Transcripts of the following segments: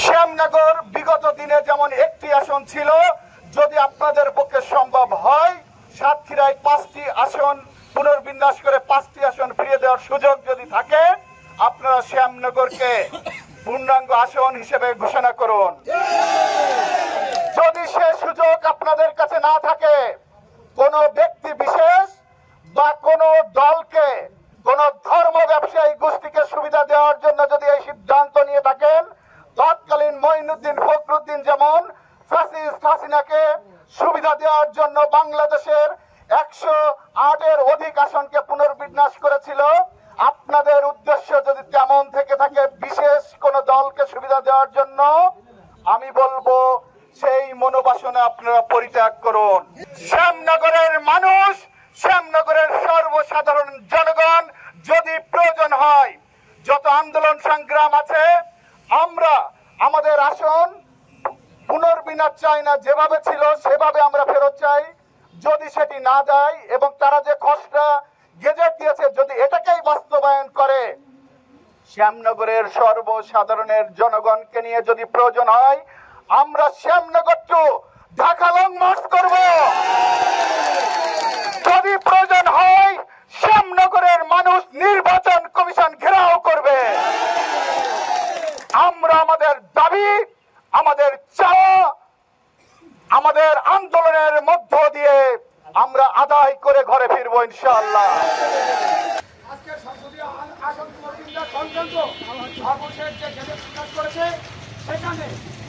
শ্যামনগর বিগত দিনে যেমন একটি আসন ছিল, যদি আপনাদের পক্ষে সম্ভব হয় সাতক্ষীরায় 5টি আসন পুনর্বিন্যাস করে 5টি আসন ফিরিয়ে দেওয়ার সুযোগ যদি থাকে, আপনারা শ্যামনগরকে পূর্ণাঙ্গ আসন হিসেবে ঘোষণা করুন। যদি সে সুযোগ আপনাদের কাছে না থাকে, কোন ব্যক্তি বিশেষ বা কোন দলকে, কোন ধর্ম ব্যবসায়ী গোষ্ঠীকে সুবিধা দেওয়ার জন্য যদি এই সিদ্ধান্ত নিয়ে থাকেন, তৎকালীন মঈনুদ্দিন ফখরুদ্দিন যেমন ফ্যাসিস্ট হাসিনাকে সুবিধা দেওয়ার জন্য বাংলাদেশের 108-এর অধিক আসনকে পুনর্বিন্যাস করেছিল, আপনাদের উদ্দেশ্য যদি তেমন থেকে থাকে বিশেষ কোন দলকে সুবিধা দেওয়ার জন্য, আমি বলবো সেই মনোবাসনা আপনারা পরিত্যাগ করুন। শ্যামনগরের মানুষ, শ্যামনগরের সর্বসাধারণ জনগণ যদি প্রয়োজন হয়, যত আন্দোলন সংগ্রাম আছে, আমরা আমাদের আসন পুনর্বিন্যাস চাই না, যেভাবে ছিল সেভাবে আমরা ফেরত চাই। যদি সেটি না দেয় এবং তারা যে খসড়া গেজেট দিয়েছে যদি এটাকেই বাস্তবায়ন করে, শ্যামনগরের সর্বসাধারণের জনগণকে নিয়ে যদি প্রয়োজন হয়, আমরা Shyamnagar to Dhaka long march করব। যদি প্রয়োজন হয় শ্যামনগরের মানুষ নির্বাচন কমিশন ঘেরাও করবে। আমরা আমাদের দাবি, আমাদের চাওয়া, আমাদের আন্দোলনের মধ্য দিয়ে আমরা আদায় করে ঘরে ফিরবো ইনশাআল্লাহ। আজকে সংসদীয় আসন পুনর্বিন্যাস সংক্রান্ত সর্বশেষ যে গেজেট প্রকাশ করেছে, সেখানে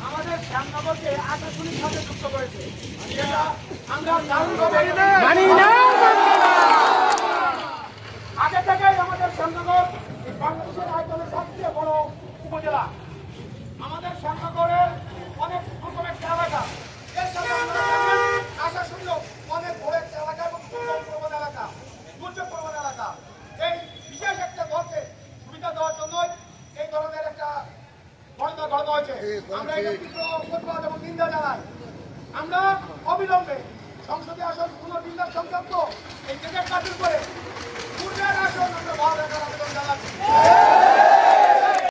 আমাদের শ্যামনগরকে আকাশবাণীর সাথে যুক্ত করেছে, যেটা আমরা মানি না। আগে থেকেই আমাদের শ্যামনগর বাংলাদেশের আয়তনের সবচেয়ে বড় উপজেলা। আমাদের শ্যামনগরের অনেক রকমের এলাকা, এর সাথে আশাশুনিও অনেক বড় একটা এলাকা এবং দুর্যোগ এলাকা, দুর্যোগ প্রবণ এলাকা। এই বিশেষ একটা দলকে সুবিধা দেওয়ার জন্যই এই ধরনের একটা ঘটনা ঘটানো হয়েছে। আমরা এটা তীব্র প্রতিবাদ এবং নিন্দা জানাই। আমরা অবিলম্বে সংসদীয় আসন পুনর্বিন্যাস সংক্রান্ত এই গেজেট বাতিল করে